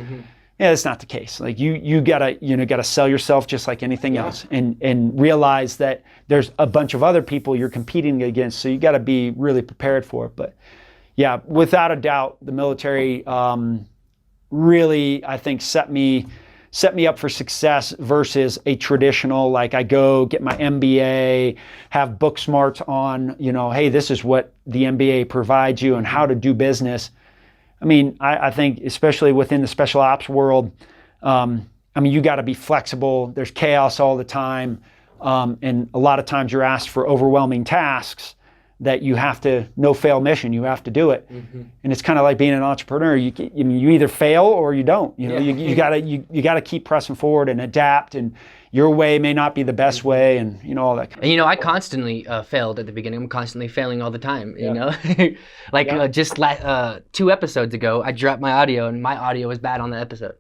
Yeah, that's not the case. Like you gotta sell yourself just like anything else and realize that there's a bunch of other people you're competing against. So you gotta be really prepared for it. But yeah, without a doubt, the military really, I think, set me up for success versus a traditional, like I go get my MBA, have book smarts on, you know, hey, this is what the MBA provides you and how to do business. I mean, I think especially within the special ops world, I mean, you got to be flexible. There's chaos all the time. And a lot of times you're asked for overwhelming tasks that you have to, no fail mission, you have to do it. And it's kind of like being an entrepreneur. You either fail or you don't. You know, you gotta keep pressing forward and adapt, and your way may not be the best way, and you know, all that kind of And you know, I constantly failed at the beginning. I'm constantly failing all the time, you know? Like just 2 episodes ago, I dropped my audio and my audio was bad on the episode.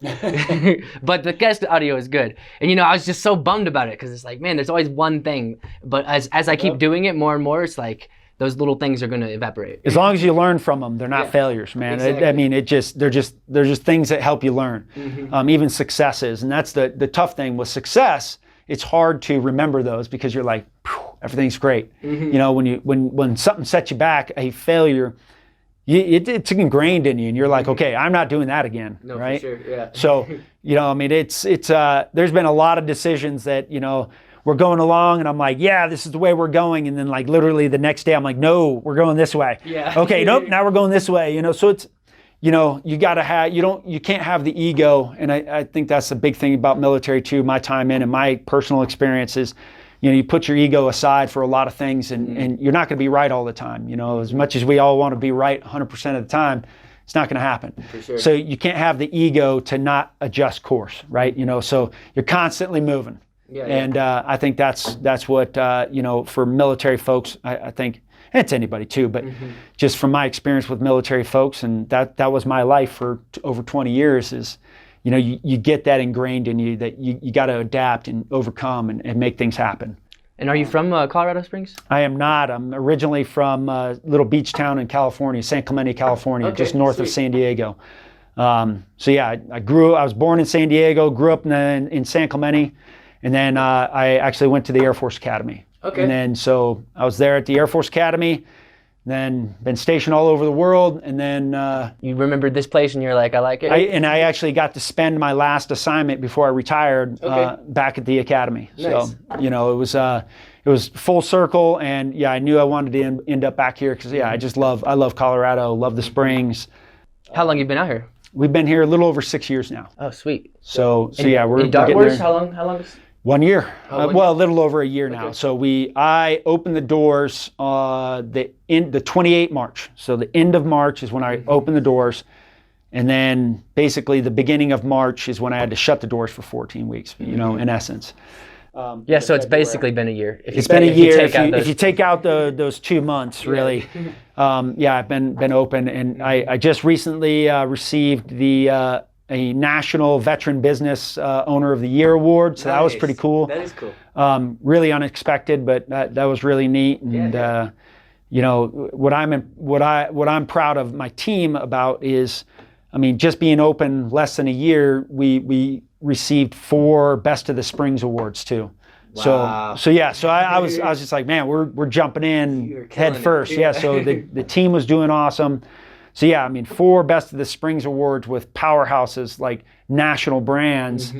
But the guest audio is good. And you know, I was just so bummed about it because it's like, man, there's always one thing. But as I keep doing it more and more, it's like, those little things are going to evaporate. As long as you learn from them, they're not failures, man. Exactly. I mean, they're just things that help you learn. Even successes, and that's the tough thing with success. It's hard to remember those because you're like, everything's great. You know, when something sets you back, a failure, it's ingrained in you, and you're like, okay, I'm not doing that again, right? For sure, yeah. So, you know, I mean, it's there's been a lot of decisions that, you know, we're going along and I'm like, yeah, this is the way we're going. And then like literally the next day I'm like, no, we're going this way. Yeah. Okay, nope, now we're going this way. You know, so it's, you know, you can't have the ego. And I think that's the big thing about military too, my time in and my personal experiences. You know, you put your ego aside for a lot of things and you're not going to be right all the time. You know, as much as we all want to be right 100% of the time, it's not going to happen. For sure. So you can't have the ego to not adjust course, right? You know, so you're constantly moving. And I think that's what, you know, for military folks, I think, and it's anybody too, but just from my experience with military folks, and that was my life for over 20 years is, you know, you get that ingrained in you that you got to adapt and overcome and make things happen. And are you from Colorado Springs? I am not. I'm originally from a little beach town in California, San Clemente, California, just north of San Diego. So yeah, I was born in San Diego, grew up in San Clemente. And then I actually went to the Air Force Academy. Okay. And then so I was there at the Air Force Academy, then been stationed all over the world. And then you remembered this place and you're like, I like it? I actually got to spend my last assignment before I retired back at the Academy. Nice. So, you know, it was full circle. And yeah, I knew I wanted to end up back here because, yeah, I love Colorado, love the Springs. How long you been out here? We've been here a little over 6 years now. Oh, sweet. So yeah, we're in Dark getting Wars, there. how long is 1 year. Oh, Well, a little over a year now. So I opened the doors the 28th March. So the end of March is when I opened the doors. And then basically the beginning of March is when I had to shut the doors for 14 weeks, you know, in essence. Yeah, so it's basically been a year. It's been a year if you take out those 2 months, really. Yeah, I've been open. And I just recently received a National Veteran Business Owner of the Year award, so that was pretty cool. That is cool. Really unexpected, but that was really neat. And you know, what I'm proud of my team about is, I mean, just being open less than a year, we received 4 Best of the Springs awards too. Wow. So yeah, so I was just like, man, we're jumping in head first. Yeah, so the team was doing awesome. So yeah, I mean, 4 Best of the Springs awards with powerhouses like national brands.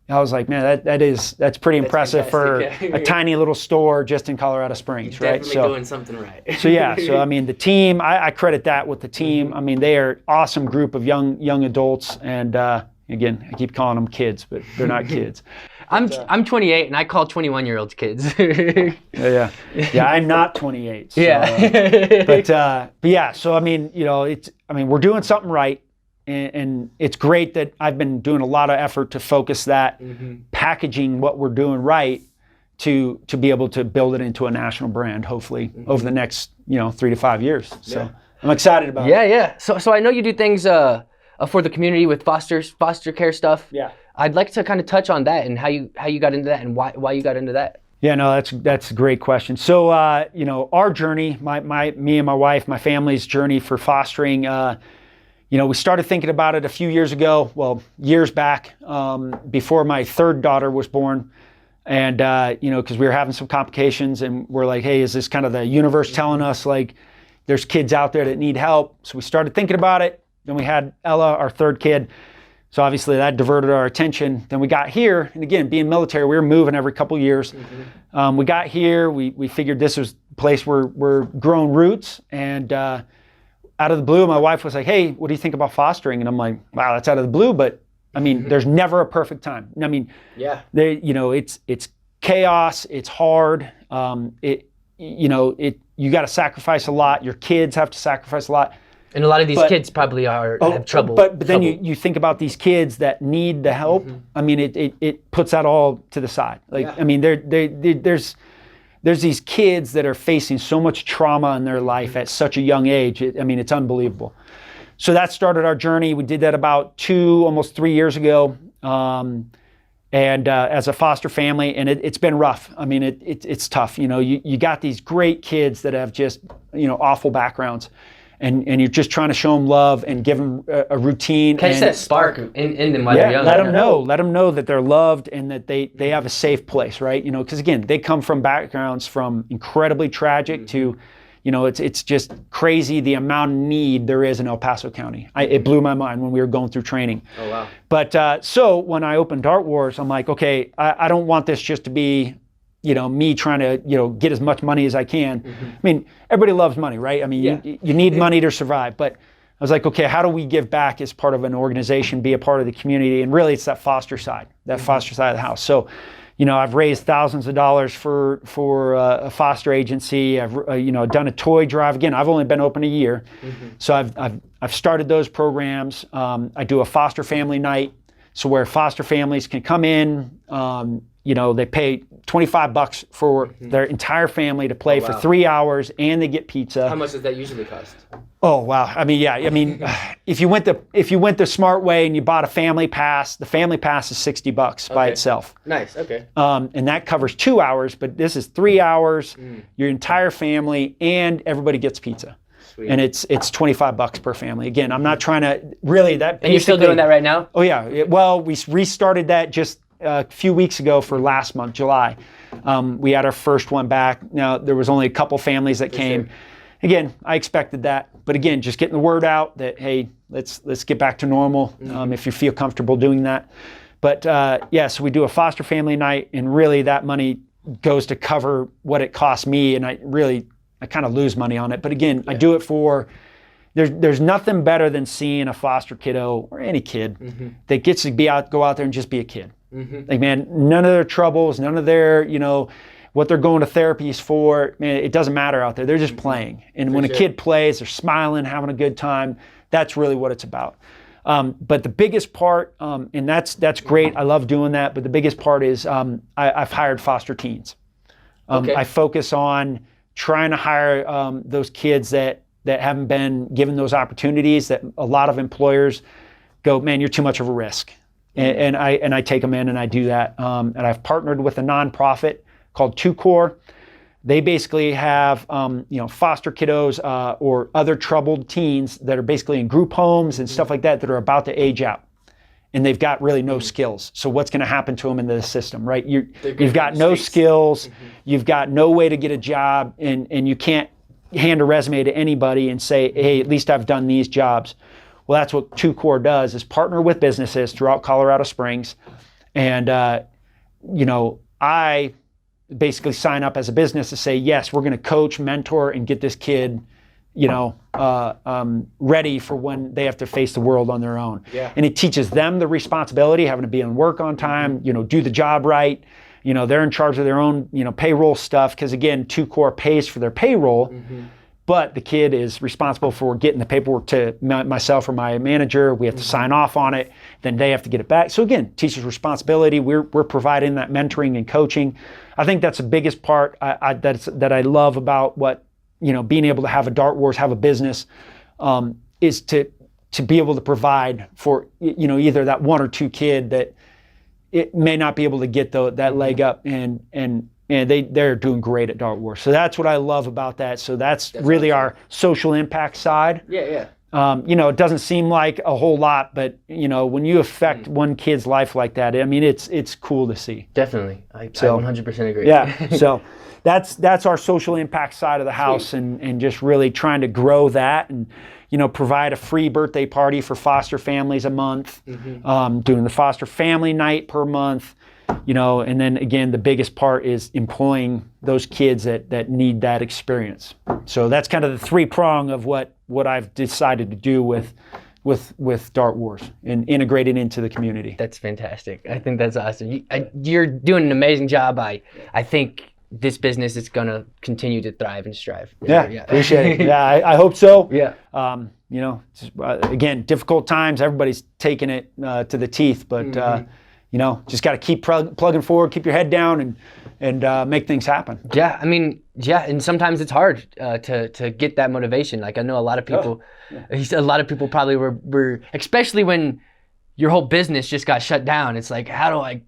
I was like, man, that's pretty impressive for fantastic, yeah. a tiny little store just in Colorado Springs, right? Definitely doing something right. So I mean, the team, I credit that with the team. I mean, they are an awesome group of young adults, and again, I keep calling them kids, but they're not kids. I'm 28 and I call 21-year-olds kids. Yeah, I'm not 28. So, Yeah. but yeah, so I mean, we're doing something right. And it's great that I've been doing a lot of effort to focus that, packaging what we're doing right to be able to build it into a national brand, hopefully over the next 3 to 5 years. So I'm excited about it. Yeah. So I know you do things for the community with foster care stuff. Yeah. I'd like to kind of touch on that and how you got into that and why you got into that. Yeah, no, that's a great question. So our journey, me and my wife, my family's journey for fostering. We started thinking about it a few years ago, years back, before my third daughter was born. And, because we were having some complications and we're like, hey, is this kind of the universe telling us like there's kids out there that need help? So we started thinking about it. Then we had Ella, our third kid. So obviously that diverted our attention. Then we got here, and again, being military, we were moving every couple years. We got here, we figured this was a place where we're growing roots, and out of the blue, my wife was like, hey, what do you think about fostering? And I'm like, wow, that's out of the blue, but I mean, there's never a perfect time. I mean, it's chaos, it's hard. You got to sacrifice a lot. Your kids have to sacrifice a lot. And a lot of these kids probably have trouble. But then you think about these kids that need the help. I mean, it puts that all to the side. I mean, there's these kids that are facing so much trauma in their life at such a young age. It's unbelievable. So that started our journey. We did that about almost 3 years ago, and as a foster family, and it's been rough. I mean, it's tough. You got these great kids that have just awful backgrounds. And you're just trying to show them love and give them a routine. Catch that spark in them while they're young. Let them know that they're loved and that they have a safe place, right? Because again, they come from backgrounds from incredibly tragic to, it's just crazy the amount of need there is in El Paso County. It blew my mind when we were going through training. Oh, wow. But so when I opened Dart Wars, I'm like, okay, I don't want this just to be me trying to, get as much money as I can. I mean, everybody loves money, right? I mean, you need money to survive. But I was like, okay, how do we give back as part of an organization, be a part of the community? And really, it's that foster side of the house. So, I've raised thousands of dollars for a foster agency. I've, done a toy drive. Again, I've only been open a year. So I've started those programs. I do a foster family night. So where foster families can come in, they pay $25 for their entire family to play for 3 hours, and they get pizza. How much does that usually cost? Oh wow! If you went the smart way and you bought a family pass, the family pass is $60 by itself. Nice. Okay. And that covers 2 hours, but this is 3 hours, your entire family, and everybody gets pizza. Sweet. And it's $25 per family. Again, I'm not trying to really that. And you're still doing that right now? Oh yeah. We restarted that just a few weeks ago for last month, July. We had our first one back. Now there was only a couple families that came. Sure. Again, I expected that, but again, just getting the word out that hey, let's get back to normal. If you feel comfortable doing that. But so we do a foster family night, and really that money goes to cover what it costs me, and I kind of lose money on it. But again, I do it for. There's nothing better than seeing a foster kiddo or any kid that gets to go out there and just be a kid. Like, man, none of their troubles, none of their, what they're going to therapies for, man, it doesn't matter out there. They're just playing. And when a kid plays, they're smiling, having a good time. That's really what it's about. But the biggest part, and that's great. I love doing that. But the biggest part is I've hired foster teens. I focus on trying to hire those kids that haven't been given those opportunities, that a lot of employers go, man, you're too much of a risk. And I take them in and I do that. And I've partnered with a nonprofit called 2Core. They basically have foster kiddos or other troubled teens that are basically in group homes and stuff like that are about to age out. And they've got really no skills. So what's going to happen to them in the system, right? You've got no skills, you've got no way to get a job, and you can't hand a resume to anybody and say, hey, at least I've done these jobs. Well, that's what 2Core does, is partner with businesses throughout Colorado Springs And, I basically sign up as a business to say, yes, we're going to coach, mentor, and get this kid, ready for when they have to face the world on their own. Yeah. And it teaches them the responsibility, having to be on work on time, do the job right. They're in charge of their own, payroll stuff. Because again, 2Core pays for their payroll, but the kid is responsible for getting the paperwork to myself or my manager. We have to sign off on it. Then they have to get it back. So again, teachers responsibility. We're providing that mentoring and coaching. I think that's the biggest part that I love about what, being able to have a Dart Wars, have a business, is to be able to provide for, either that one or two kid that it may not be able to get that leg up, and they're doing great at Dart Wars. So that's what I love about that. So that's really awesome. Our social impact side. Yeah. It doesn't seem like a whole lot, but when you affect one kid's life like that, it's cool to see. Definitely. I 100% agree. Yeah. So that's our social impact side of the house, and just really trying to grow that, and provide a free birthday party for foster families a month, doing the foster family night per month, and then again, the biggest part is employing those kids that need that experience. So that's kind of the three prong of what I've decided to do with Dart Wars and integrate it into the community. That's fantastic. I think that's awesome. You're doing an amazing job. I think this business is going to continue to thrive and strive. Yeah. Appreciate it. Yeah, I hope so. Yeah. Again, difficult times. Everybody's taking it to the teeth, but just got to keep plugging forward, keep your head down, and make things happen. Yeah, and sometimes it's hard to get that motivation. Like I know a lot of people, a lot of people probably were, especially when your whole business just got shut down. It's like, how do I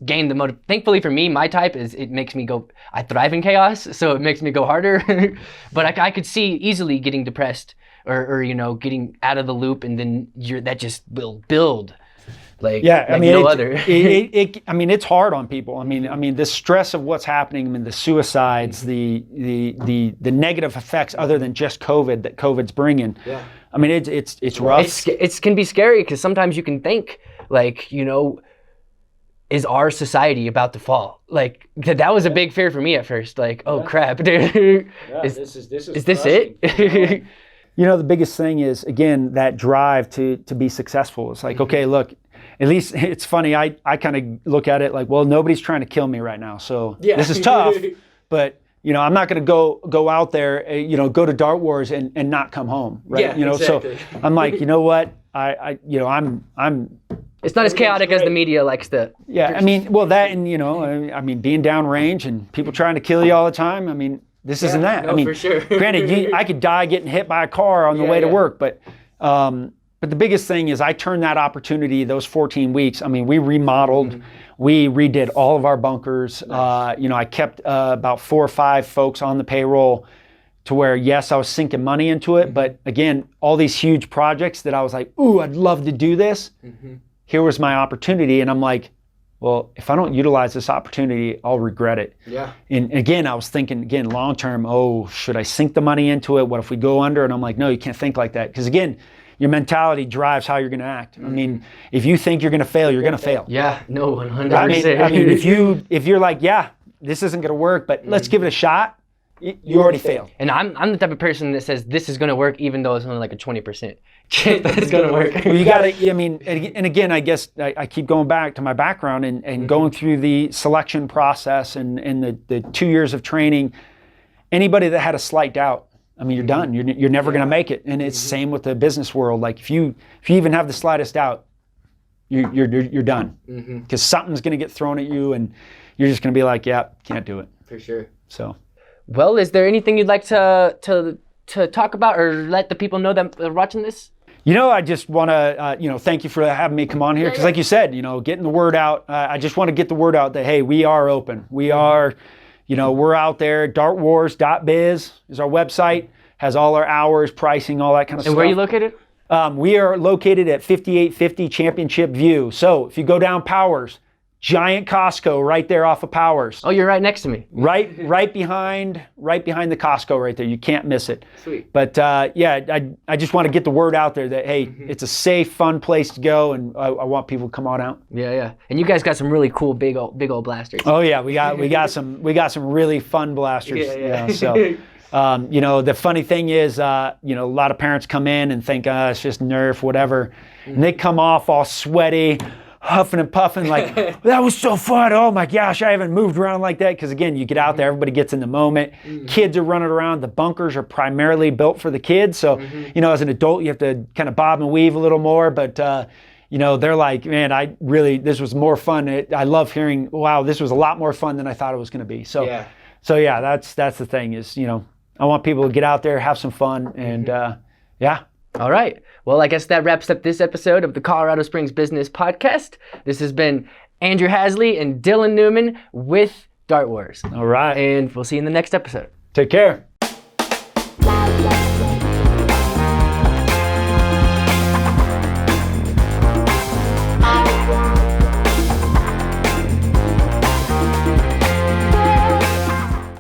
gain the motive? Thankfully for me, my type is it makes me go. I thrive in chaos, so it makes me go harder. But I could see easily getting depressed or getting out of the loop, and then that just will build. No other. It's hard on people. The stress of what's happening. The suicides, the negative effects other than just COVID that COVID's bringing. Yeah. It's rough. It can be scary because sometimes you can think is our society about to fall? Like that was a big fear for me at first. Like, oh crap, dude. Is this it? The biggest thing is, again, that drive to be successful. It's like, okay, look, at least it's funny. I kind of look at it like, well, nobody's trying to kill me right now. So this is tough, but I'm not going to go out there, go to Dart Wars and not come home. Right. Yeah, exactly. So I'm like, you know what? I'm It's not as chaotic as the media likes to. Yeah, that, and being downrange and people trying to kill you all the time. This isn't that. No, for sure. Granted, I could die getting hit by a car on the way to work, but the biggest thing is I turned that opportunity, those 14 weeks. We remodeled, we redid all of our bunkers. Nice. I kept about 4 or 5 folks on the payroll, to where, yes, I was sinking money into it, but again, all these huge projects that I was like, ooh, I'd love to do this. Here was my opportunity, and I'm like, well, if I don't utilize this opportunity, I'll regret it. Yeah. And again, I was thinking, long term, should I sink the money into it? What if we go under? And I'm like, no, you can't think like that. Because again, your mentality drives how you're going to act. If you think you're going to fail, you're going to fail. Yeah, no, 100%. If you're like, yeah, this isn't going to work, but let's give it a shot, you already failed. And I'm the type of person that says this is going to work, even though it's only like a 20% chance that it's going to work. Well, you got to, and again, I guess I keep going back to my background and going through the selection process and the 2 years of training. Anybody that had a slight doubt, you're done. You're never going to make it. And it's same with the business world. Like if you even have the slightest doubt, you're done. Because something's going to get thrown at you, and you're just going to be like, yeah, can't do it. For sure. So. Well, is there anything you'd like to talk about or let the people know that are watching this? I just want to, thank you for having me come on here. Because like you said, getting the word out. I just want to get the word out that, hey, we are open. We are, we're out there. Dartwars.biz is our website. Has all our hours, pricing, all that kind of stuff. And where are you located? We are located at 5850 Championship View. So if you go down Powers, giant Costco right there off of Powers. Oh, you're right next to me. Right behind the Costco right there. You can't miss it. Sweet. But I just want to get the word out there that, hey, it's a safe, fun place to go, and I want people to come on out. Yeah. And you guys got some really cool big old blasters. Oh yeah, we got some really fun blasters. Yeah. So the funny thing is, a lot of parents come in and think, it's just Nerf, whatever, and they come off all sweaty, huffing and puffing like, that was so fun. Oh my gosh, I haven't moved around like that. Because again, you get out there, everybody gets in the moment. Kids are running around. The bunkers are primarily built for the kids. So, as an adult, you have to kind of bob and weave a little more. But, they're like, man, this was more fun. I love hearing, wow, this was a lot more fun than I thought it was going to be. So, yeah, that's the thing is, I want people to get out there, have some fun, and yeah. All right. Well, I guess that wraps up this episode of the Colorado Springs Business Podcast. This has been Andrew Hasley and Dylan Newman with Dart Wars. All right. And we'll see you in the next episode. Take care.